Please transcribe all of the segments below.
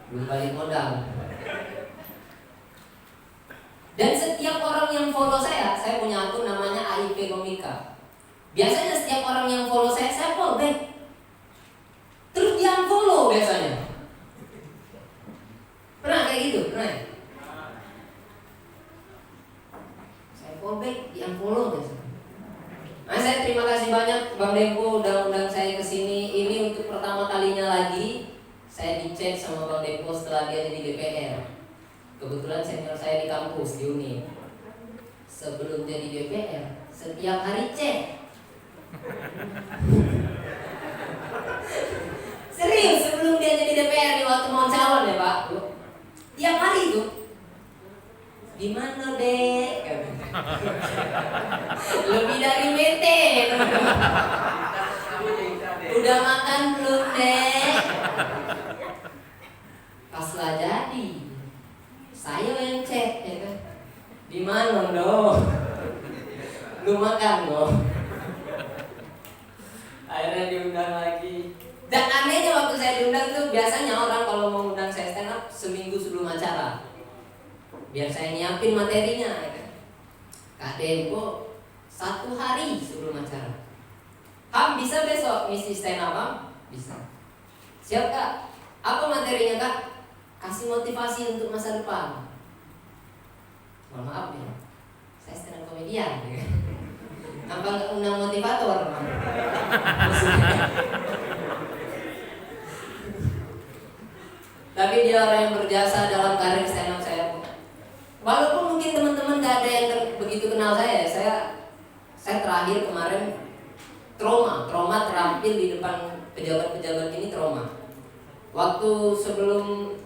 belum balik modal. Dan setiap orang yang follow saya punya akun namanya AIP Komika. Biasanya setiap orang yang follow saya follow back. Terus dia unfollow biasanya. Pernah kayak gitu? Pernah? Saya follow back, dia unfollow biasanya. Nah, saya terima kasih banyak Bang Dempo udah undang saya ke sini. Ini untuk pertama kalinya lagi saya dicek sama Bang Dempo setelah dia jadi DPR. Kebetulan senior saya di kampus, di Uni. Sebelum jadi DPR, setiap hari cek. Serius, sebelum dia jadi DPR di waktu mau calon ya Pak, tiap hari tuh. Di mana dek? Lebih dari bete. Udah makan belum dek? Pas lah jadi. Saya yang cek, ya kan? Di mana dong? Lu makan dong? Akhirnya diundang lagi. Dan anehnya waktu saya diundang tuh biasanya orang kalau mau undang saya stand up seminggu sebelum acara, biar saya nyiapin materinya, ya kan? Kak Dempo 1 hari sebelum acara. Ham bisa besok ngisi stand up Ham? Bisa. Siap Kak? Apa materinya Kak? Kasih motivasi untuk masa depan. Mohon maaf ya, saya stand up komedian. Apa nggak undang motivator? Tapi dia orang yang berjasa dalam karir stand up saya. Walaupun mungkin teman-teman nggak ada yang begitu kenal saya terakhir kemarin trauma terampil di depan pejabat-pejabat ini trauma. Waktu sebelum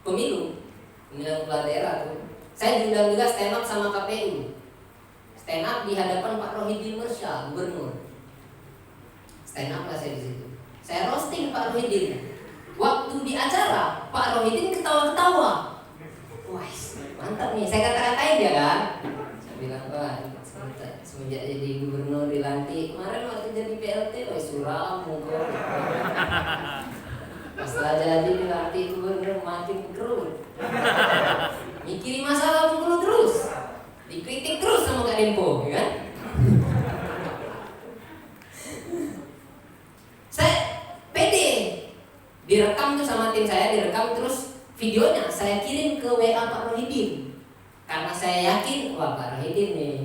pemilihan kepala daerah tuh, saya diundang juga stand up sama KPU. Stand up di hadapan Pak Rohidin Mersya, gubernur. Stand up lah saya di situ. Saya roasting Pak Rohidin. Waktu di acara, Pak Rohidin ketawa-ketawa. Wah, mantap nih. Saya kata-katain dia kan. Saya bilang, Pak, semenjak jadi gubernur dilantik, kemarin waktu jadi PLT, suram mungkul. Setelah jadi dilantik gubernur makin kerut. Mikirin masalah mulu terus. Dikritik terus sama Kak Dempo, ya kan? Saya pede. Direkam tuh sama tim saya, direkam terus videonya saya kirim ke WA Pak Rohidin. Karena saya yakin, wah Pak Rohidin nih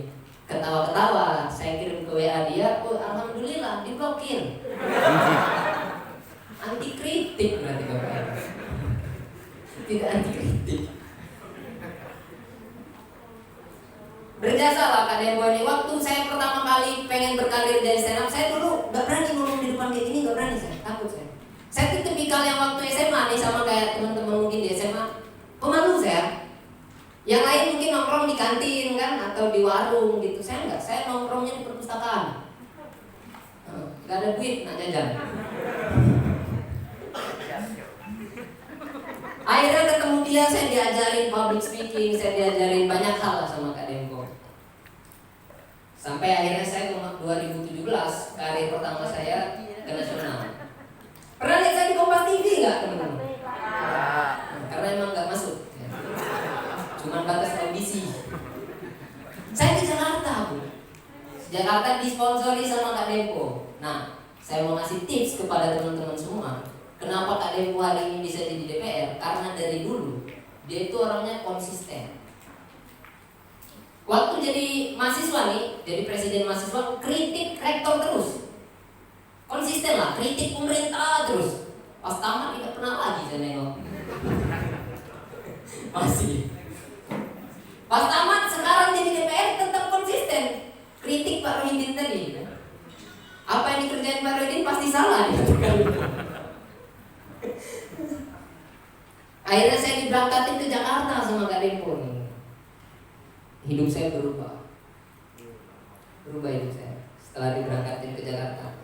ketawa-ketawa. Saya kirim ke WA dia, oh alhamdulillah diblokir. Anti kritik berarti Bapak. Tidak anti kritik. Berjasa lah Kak Dempo ini. Waktu saya pertama kali pengen berkarir jadi stand up, saya dulu gak berani ngomong di depan kayak gini, gak berani saya, takut saya. Saya tuh tipikal yang waktu SMA nih, sama kayak teman-teman mungkin di SMA, pemalu saya. Yang lain mungkin nongkrong di kantin kan, atau di warung gitu. Saya enggak, saya nongkrongnya di perpustakaan. Gak ada duit nak jajan. Akhirnya ketemu dia, saya diajarin public speaking, saya diajarin banyak hal lah sama Kak Dempo. Sampai akhirnya saya 2017, karir pertama saya ke nasional. Pernah lihat saya di Kompas TV nggak teman-teman? Karena emang nggak masuk, ya. Cuman batas audisi. Saya di Jakarta, Bu. Jakarta disponsori sama Kak Dempo. Nah, saya mau ngasih tips kepada teman-teman semua. Kenapa Kak Dempo hari ini bisa jadi DPR? Karena dari dulu dia itu orangnya konsisten. Waktu jadi mahasiswa nih, jadi presiden mahasiswa, kritik rektor terus. Konsisten lah, kritik pemerintah terus. Pas tamat tidak pernah lagi saya nengok. Masih. Pas tamat sekarang jadi DPR tetap konsisten. Kritik Pak Rohidin tadi. Apa yang dikerjain Pak Rohidin pasti salah. Akhirnya saya diberangkatin ke Jakarta sama Kak Dempo nih. Hidup saya berubah hidup saya setelah diberangkatin ke Jakarta.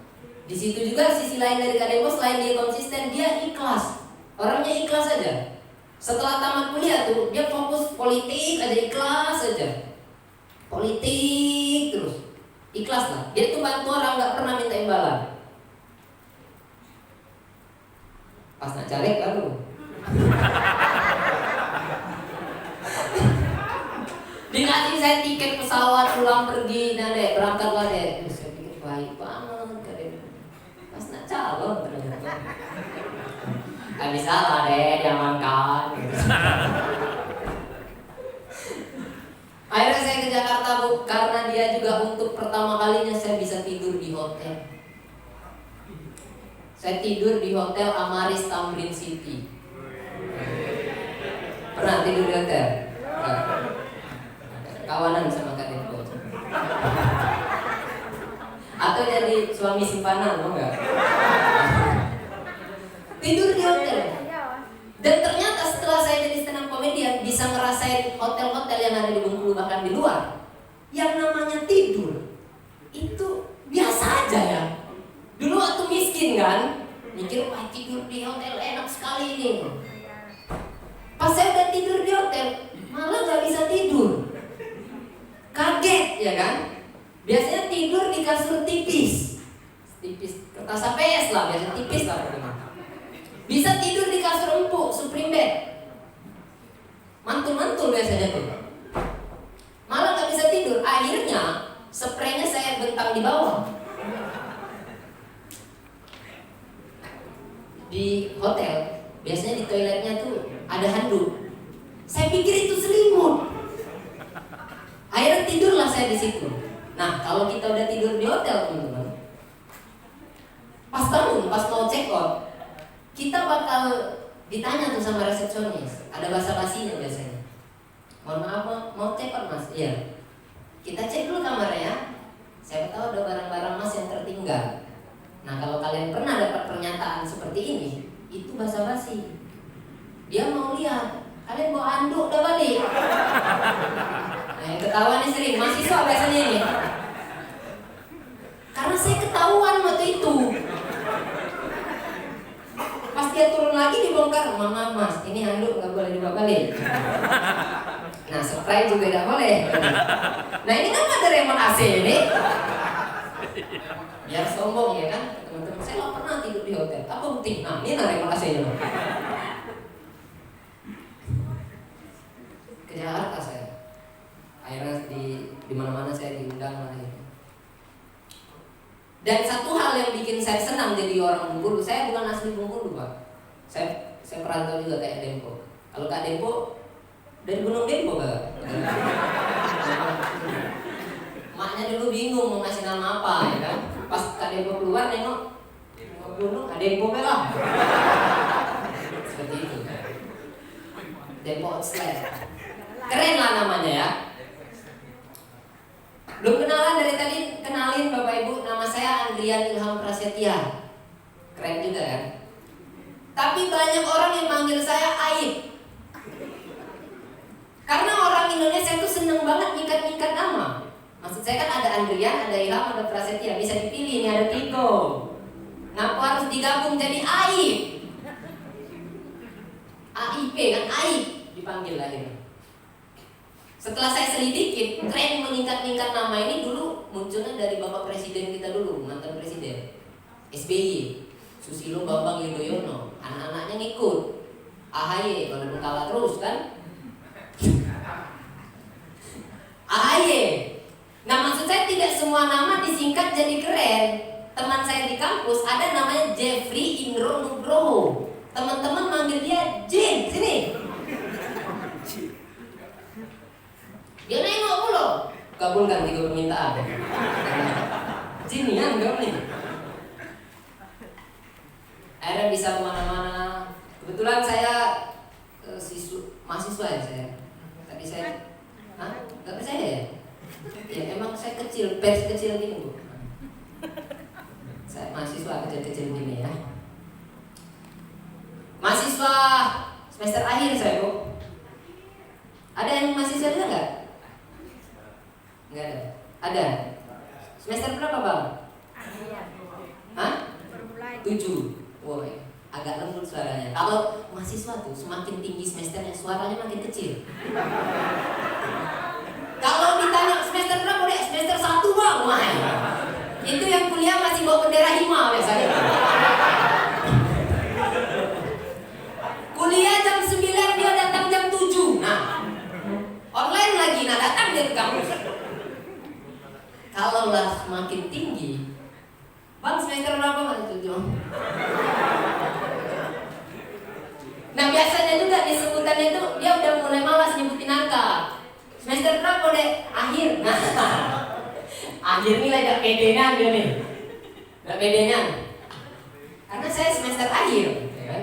Di situ juga sisi lain dari Kak Dempo, selain dia konsisten, dia ikhlas. Orangnya ikhlas aja. Setelah tamat kuliah tuh dia fokus politik aja, ikhlas aja. Politik terus, ikhlas lah. Dia tuh bantu orang, nggak pernah minta imbalan. Pas nak caleg baru Dikasih saya tiket pesawat pulang pergi, nah deh berangkat lah deh. Saya pikir baik banget, kadang pas nak calon ternyata. Gak bisa lah deh diamankan. Akhirnya saya ke Jakarta Bu, karena dia juga untuk pertama kalinya saya bisa tidur di hotel. Saya tidur di Hotel Amaris Tamrin City. Pernah tidur di hotel? Kawanan sama Kak Depo. Atau jadi suami simpanan, mau nggak? Tidur di hotel. Dan ternyata setelah saya jadi stand up komedian bisa ngerasain hotel-hotel yang ada di Bengkulu bahkan di luar. Yang namanya tidur itu biasa aja ya. Dulu waktu miskin kan, mikir wah tidur di hotel enak sekali ini. Pas saya udah tidur di hotel, malah nggak bisa tidur. Kaget ya kan? Biasanya tidur di kasur tipis, kertas APS lah, biasanya tipis lah. Bisa tidur di kasur empuk, supreme bed, mantul-mantul biasanya tuh. Malah nggak bisa tidur. Akhirnya spraynya saya bentang di bawah. Di hotel biasanya di toiletnya tuh ada handuk. Saya pikir itu selimut. Akhirnya tidurlah saya di situ. Nah, kalau kita udah tidur di hotel, teman-teman, pas bangun, pas mau check out, kita bakal ditanya tuh sama resepsionis. Ada basa-basinya biasanya. Mohon maaf, mau check out Mas? Iya. Kita cek dulu kamarnya. Siapa tahu ada barang-barang Mas yang tertinggal. Nah, kalau kalian pernah dapat pernyataan seperti ini, itu basa-basi. Dia mau lihat, kalian bawa anduk udah balik. Nah, yang ketahuan nih sering, mahasiswa biasanya ini. Karena saya ketahuan waktu itu. Pas dia turun lagi dibongkar, maaf Mas, ini handuk nggak boleh dibawa balik. Nah, spray juga nggak boleh. Nah, ini kan ada remote AC ini. Biar sombong ya kan, teman-teman. Saya nggak pernah tidur di hotel. Apa bukti? Nah, ini remote AC-nya. Ke Jakarta saya. Akhirnya di mana-mana saya diundang lah. Dan satu hal yang bikin saya senang jadi orang Bengkulu, saya bukan asli Bengkulu Pak. Saya perantau juga kayak Dempo. Kalau Kak Dempo dari Gunung Dempo Kak. Maknya dulu bingung mau ngasih nama apa ya kan. Pas Kak Dempo keluar nengok gunung, ada Dempo lah. Seperti itu. Dempo Sled. Keren lah namanya ya. Belum kenalan dari tadi, kenalin Bapak Ibu, nama saya Andrian Ilham Prasetya. Keren juga kan? Tapi banyak orang yang manggil saya Aib. Karena orang Indonesia itu seneng banget nyikat-nyikat nama. Maksud saya kan ada Andrian, ada Ilham, ada Prasetya. Bisa dipilih, ini ada Tito. Ngapa harus digabung jadi Aib? AIP kan Aib dipanggil akhirnya. Setelah saya selidikin, tren menyingkat-nyingkat nama ini dulu munculnya dari Bapak Presiden kita dulu, mantan Presiden SBY, Susilo Bambang Yudhoyono. Anak-anaknya ngikut AHY, walaupun kalah terus kan. AHY. Nah, maksud saya tidak semua nama disingkat jadi keren. Teman saya di kampus ada namanya Jeffrey Indro Nugroho. Teman-teman manggil dia Jin, sini. Dia nengok mulu, kabulkan 3 permintaan. Jinian gak nih? Akhirnya bisa kemana-mana. Kebetulan saya mahasiswa ya saya. Tapi saya, gak percaya ya? Ya emang saya kecil, pers kecil gini Bu. Saya mahasiswa kecil-kecil gini ya. Mahasiswa semester akhir saya Bu. Ada yang mahasiswa juga nggak? Nggak ada. Ada. Semester berapa Bang? Hah? 7. Wow, agak lembut suaranya. Kalau mahasiswa tuh semakin tinggi semesternya suaranya makin kecil. Kalau ditanya semester berapa deh? Semester 1 Bang. Wah, itu yang kuliah masih bawa bendera hima biasanya. Kuliah jurusannya itu dia udah mulai malas nyebutin angka. Semester berapa deh? Akhir. Nah, akhir nilai gak pedenya dia nih. Gak pedenya. Karena saya semester akhir, ya kan?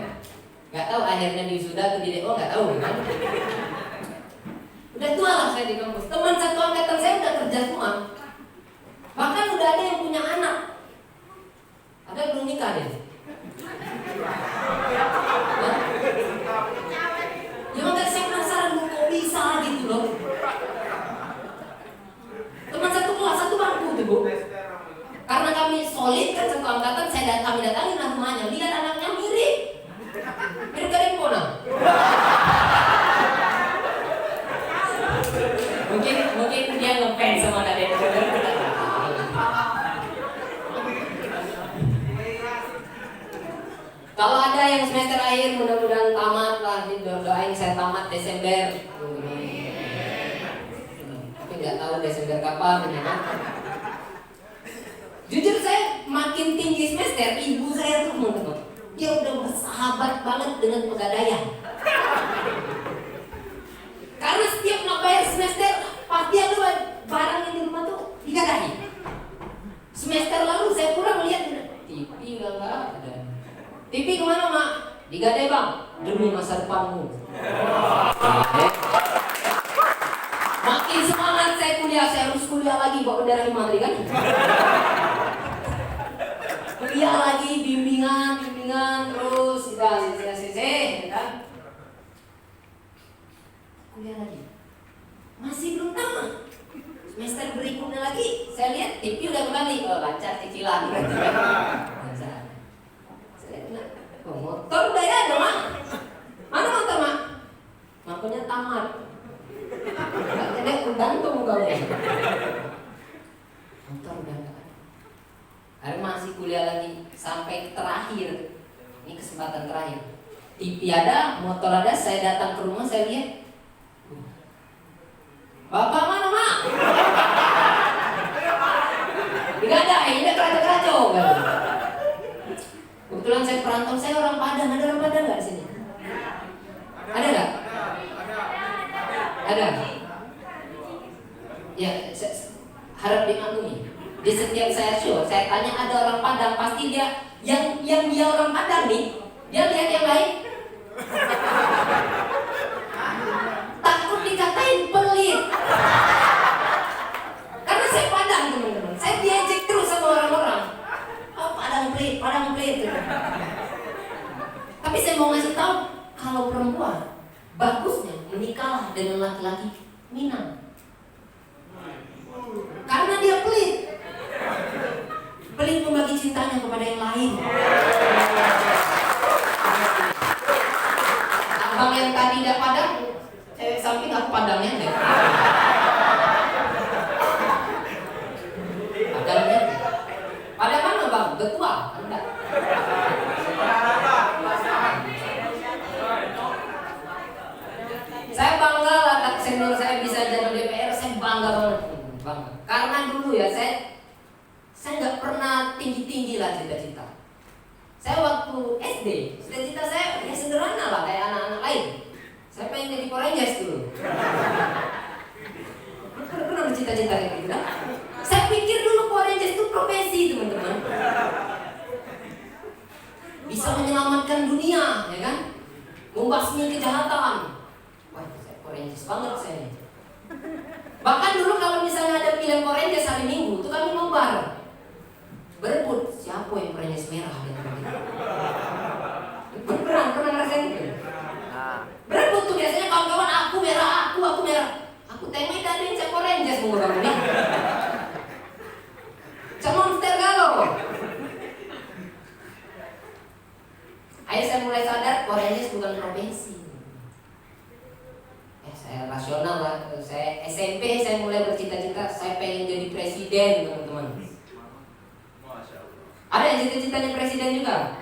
Gak tahu akhirnya di wisuda atau di DO, gak tahu kan? Udah tua lah saya di kampus. Teman satu angkatan saya udah kerja semua. Bahkan udah ada yang punya anak. Ada yang belum nikah deh. Ya makanya saya penasaran kok bisa gitu loh. Teman satu kelas, satu bangku tuh Bu. Karena kami solid kan satu angkatan, kami datangin lah rumahnya. Lihat anaknya mirip Kadempona. Mungkin dia ngefans sama Kadempona. Kalau ada yang semester akhir mudah-mudahan tamat lah, doain saya tamat Desember. Tapi nggak tahu Desember kapan ya kan? Jujur saya makin tinggi semester, ibu saya tuh teman-teman, dia udah bersahabat banget dengan pegadaian. Karena setiap nak bayar semester pasti ada barang yang di rumah tuh digadahi. Semester lalu saya kurang lihat TV nggak ada. TV kemana mak? Digadai bang, demi masa depanmu. Makin semangat saya kuliah, saya harus kuliah lagi bawa bendera Himadri kan? Kuliah lagi, bimbingan terus, sudah selesai, kan? Kuliah lagi, masih belum tamat. Semester berikutnya lagi, saya lihat TV udah kembali, lancar cicilan. Lancar. Saya lihat, motor udah ya ada mak. Mana motor mak? Makanya tamat. Jadi gantung kau. Motor udah ada. Hari masih kuliah lagi sampai terakhir. Ini kesempatan terakhir. TV ada, motor ada, saya datang ke rumah, saya lihat. Bapak mana mak? Tidak ada, ini keraco-keraco. Kebetulan saya perantau, saya orang Padang. Ada orang Padang nggak di sini? Ada nggak? Ada. Ya, saya harap dimaklumi. Di setiap saya show, saya tanya ada orang Padang, pasti dia yang dia orang Padang nih, dia lihat yang lain. Takut dikatain pelit. Karena saya Padang teman-teman, saya diajak terus sama orang-orang. Oh, Padang pelit. Tapi saya mau ngasih tahu, kalau perempuan bagusnya menikahlah dengan laki-laki Minang. Karena dia pelit membagi cintanya kepada yang lain. Abang yang tadi tidak Padang, cewek samping aku Padangnya deh. Padangnya Padang mana bang? Betua? Enggak. Saya bangga lah senior saya bisa jadi DPR, saya bangga banget. Bangga. Karena dulu ya saya nggak pernah tinggi-tinggi lah cita-cita. Saya waktu SD, cita-cita saya ya sederhana lah kayak anak-anak lain. Saya pengen jadi Power Rangers dulu. Pernah bercita-cita kayak gitu kan? Saya pikir dulu Power Rangers itu profesi teman-teman. Bisa menyelamatkan dunia, ya kan? Membasmi kejahatan. Wah, saya Power Rangers banget saya. Bahkan dulu kalau misalnya ada film Power Rangers hari Minggu, itu kami nobar. Berebut siapa yang Power Rangers merah gitu. Pernah ngerasain itu? Berebut tuh biasanya kawan-kawan aku merah. Aku tengok ada yang Power Rangers mau bangun nih. Monster galau. Ayo saya mulai sadar Power Rangers bukan profesi. Saya rasional lah. Saya SMP saya mulai bercita-cita saya pengen jadi presiden teman-teman. Ada yang cita-citanya presiden juga?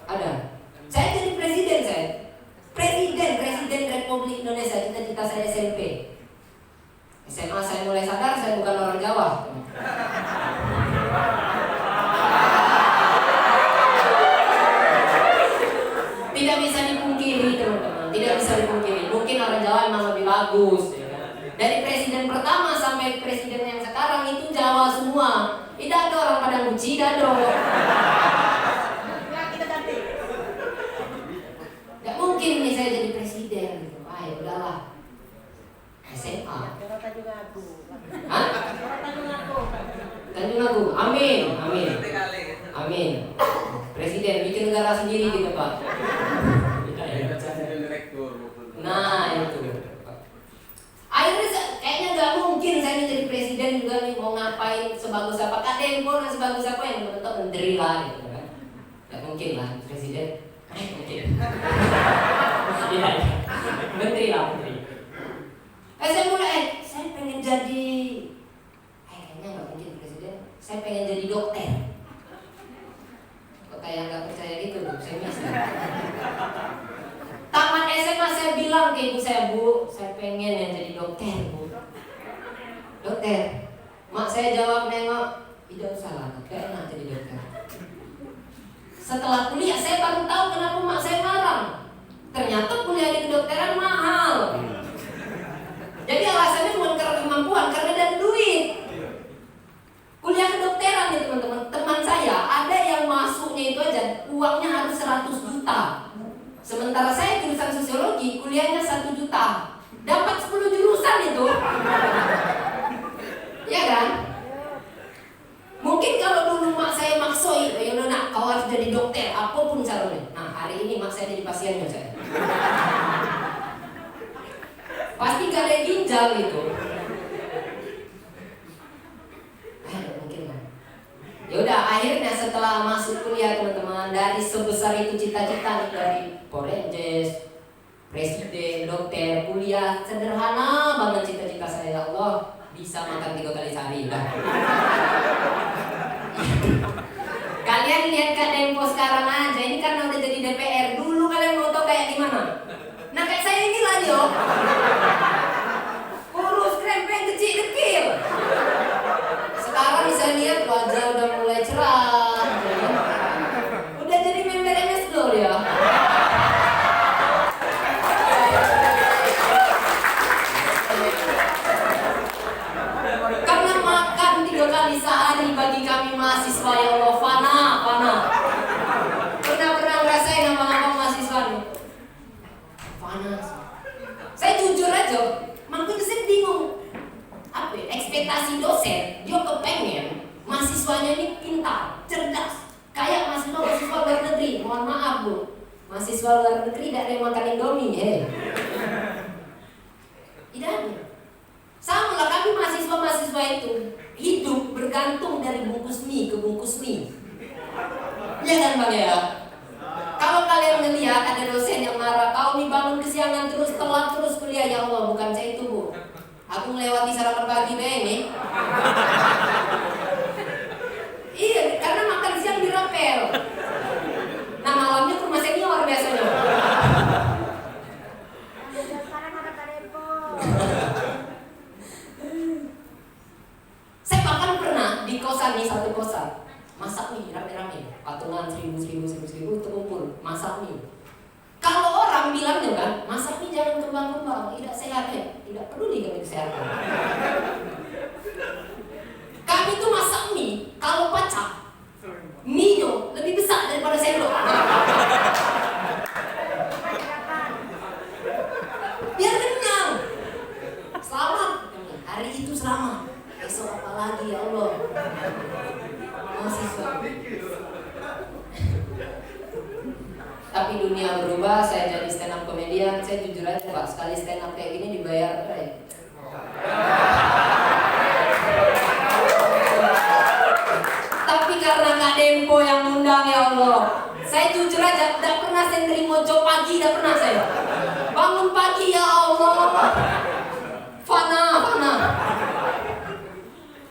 Ada. Saya jadi presiden saya. Presiden Republik Indonesia, cita-cita saya SMP. SMA saya mulai sadar saya bukan orang Jawa. Tidak bisa dipungkiri teman-teman, tidak bisa dipungkiri. bagus ya kan? Dari presiden pertama sampai presiden yang sekarang itu Jawa semua. Tidak ada orang Padang Uci, tidak ada. Tidak mungkin nih saya jadi presiden gitu. Ya udahlah. SMA. Hah? Tanjung Agung. Amin. Presiden bikin negara sendiri gitu Pak. Nah itu. Akhirnya kayaknya nggak mungkin saya jadi presiden juga nih, mau ngapain sebagus apa Kak Dempo dan sebagus apa yang bentuk menteri lah gitu kan. Nggak mungkin lah presiden. Mungkin. Iya. Menteri lah menteri. Saya mulai saya pengen jadi kayaknya nggak mungkin presiden. Saya pengen jadi dokter. Kok kayak nggak percaya gitu loh, saya bisa. Tamat SMA saya bilang ke ibu saya, Bu, saya pengen yang jadi dokter, Bu. Dokter. Mak saya jawab nengok, tidak usah lah, gak enak jadi dokter. Setelah kuliah saya baru tahu kenapa mak saya marah. Ternyata kuliah di kedokteran mahal. Jadi alasannya bukan karena kemampuan, karena dari duit. Kuliah kedokteran nih teman-teman. Teman saya ada yang masuknya itu aja uangnya harus 100 juta. Sementara saya jurusan sosiologi, kuliahnya 1 juta. Dapat 10 jurusan itu. Ya kan? Mungkin kalau dulu mak saya maksoi, ya udah nak kau harus jadi dokter, apapun caranya. Nah hari ini mak saya jadi pasiennya saya. Pasti gak ada ginjal gitu. Mungkin lah. Ya udah akhirnya setelah masuk kuliah teman-teman, dari sebesar itu cita-cita dari Polres, presiden, dokter, kuliah sederhana banget cita-cita saya. Ya Allah, bisa makan 3 kali sehari lah. Kalian lihat Kak Dempo sekarang aja, ini karena udah jadi DPR. Dulu kalian mau tau kayak gimana? Nah kayak saya ini lah yo. Kurus krempeng kecil-kecil. Sekarang bisa lihat wajah udah mulai cerah. Udah jadi member MS Glow ya. Karena makan 3 kali sehari bagi kami mahasiswa ya Allah fana. Pernah ngerasain abang-abang mahasiswa nih? Panas. Saya jujur aja, makin saya bingung. Apa ya? Ekspektasi dosen, dia kepengen mahasiswanya ini pintar, cerdas, kayak mahasiswa luar negeri. Mohon maaf Bu, mahasiswa luar negeri tidak ada yang makan Indomie, Tidak ada. Sama lah kami mahasiswa itu hidup bergantung dari bungkus mie ke bungkus mie. Iya kan Bang ya? Kalau kalian melihat ada dosen yang marah, kau nih bangun kesiangan terus, telat terus kuliah, ya Allah, bukan saya itu Bu. Aku melewati sarapan pagi ini. Iya, karena makan siang dirapel. Nah malamnya ke rumah senior biasanya. Saya bahkan pernah di kosan nih, satu kosan masak mie rame-rame, patungan 1000 terkumpul masak mie. Kalau orang bilangnya kan, masak mie jangan kembang-kembang, tidak sehat ya, tidak peduli dengan kesehatan. Kami tuh masak mie, kalau pecah, mie-nya lebih besar daripada sendok. Biar kenyang. Selamat, hari itu selamat. Esok apa lagi ya Allah? Mahasiswa. Tapi dunia berubah, saya jadi stand up komedian. Saya jujur aja Pak, sekali stand up kayak gini dibayar berapa ya? Tapi karena Kak Dempo yang ngundang ya Allah, saya jujur aja tidak pernah saya nerima job pagi, tidak pernah saya. Bangun pagi ya Allah, fana.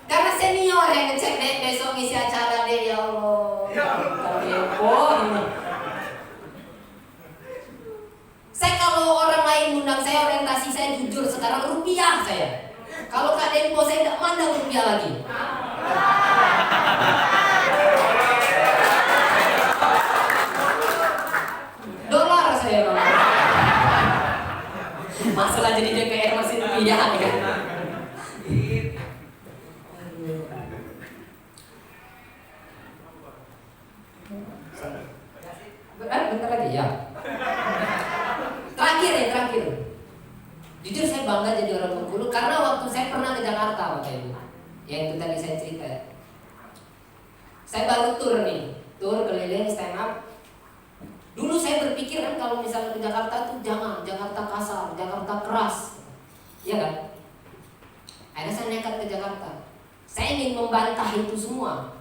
Karena senior yang ngecek deh besok ngisi acara deh ya Allah. Kak Dempo ini. Saya kalau orang lain ngundang saya, orientasi saya jujur sekarang rupiah saya. Kalau Kak Dempo saya tidak mandang rupiah lagi. Dolar saya. Masalah jadi DPR masih dia ya. Bentar lagi ya. Terakhir. Jujur saya bangga jadi orang Bengkulu karena waktu saya pernah ke Jakarta Bapak Ibu. Yang itu tadi saya cerita. Saya baru tur keliling stand up. Dulu saya berpikir kan kalau misalnya ke Jakarta tuh jangan, Jakarta kasar, Jakarta keras. Iya kan? Akhirnya saya nekat ke Jakarta. Saya ingin membantah itu semua.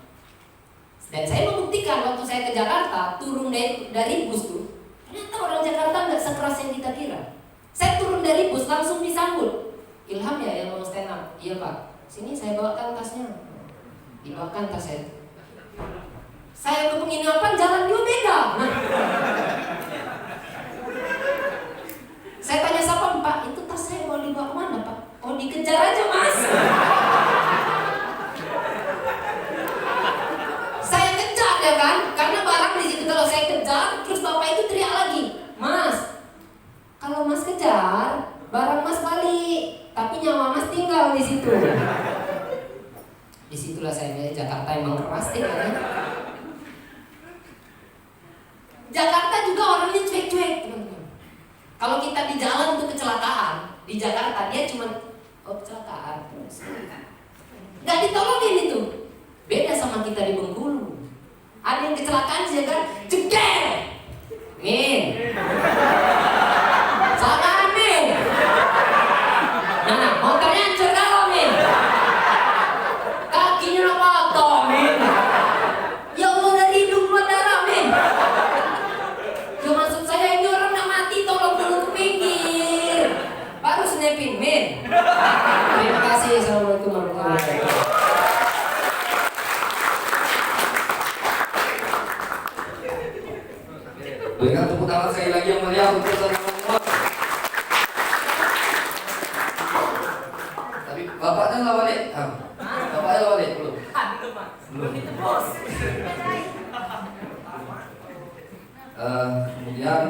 Dan saya membuktikan waktu saya ke Jakarta, turun dari bus tuh, ternyata orang Jakarta nggak sekeras yang kita kira. Saya turun dari bus langsung disambut. Ilham ya yang mau stand up? Iya Pak. Sini saya bawakan tasnya. Dibawakan tas saya. Saya ke penginapan jalan dia beda. Saya tanya siapa Pak? Itu tas saya mau dibawa kemana Pak? Oh dikejar aja Mas. Saya kejar ya kan? Karena barang di situ kalau saya kejar, terus bapak itu teriak lagi, Mas, kalau Mas kejar, barang Mas balik, tapi nyawa Mas tinggal di situ. Disitulah saya lihat Jakarta emang keras deh kan? Jakarta juga orangnya cuek-cuek teman-teman. Kalau kita di jalan tuh kecelakaan, di Jakarta dia cuma kecelakaan, nggak ditolongin itu. Beda sama kita di Bengkulu. Ada yang kecelakaan sih kan, jeger, min, salah min. Nah, motornya hancur kalau min, kakinya nak patah min. Ya Allah dari hidung keluar darah min. Ya maksud saya ini orang nak mati, tolong dulu ke pinggir, baru snapin min. Terima kasih. Assalamualaikum warahmatullahi wabarakatuh. Berikan tepuk tangan sekali lagi yang meriah untuk teman-teman. Tapi bapaknya lah balik. Bapaknya lah balik belum? Belum. Kemudian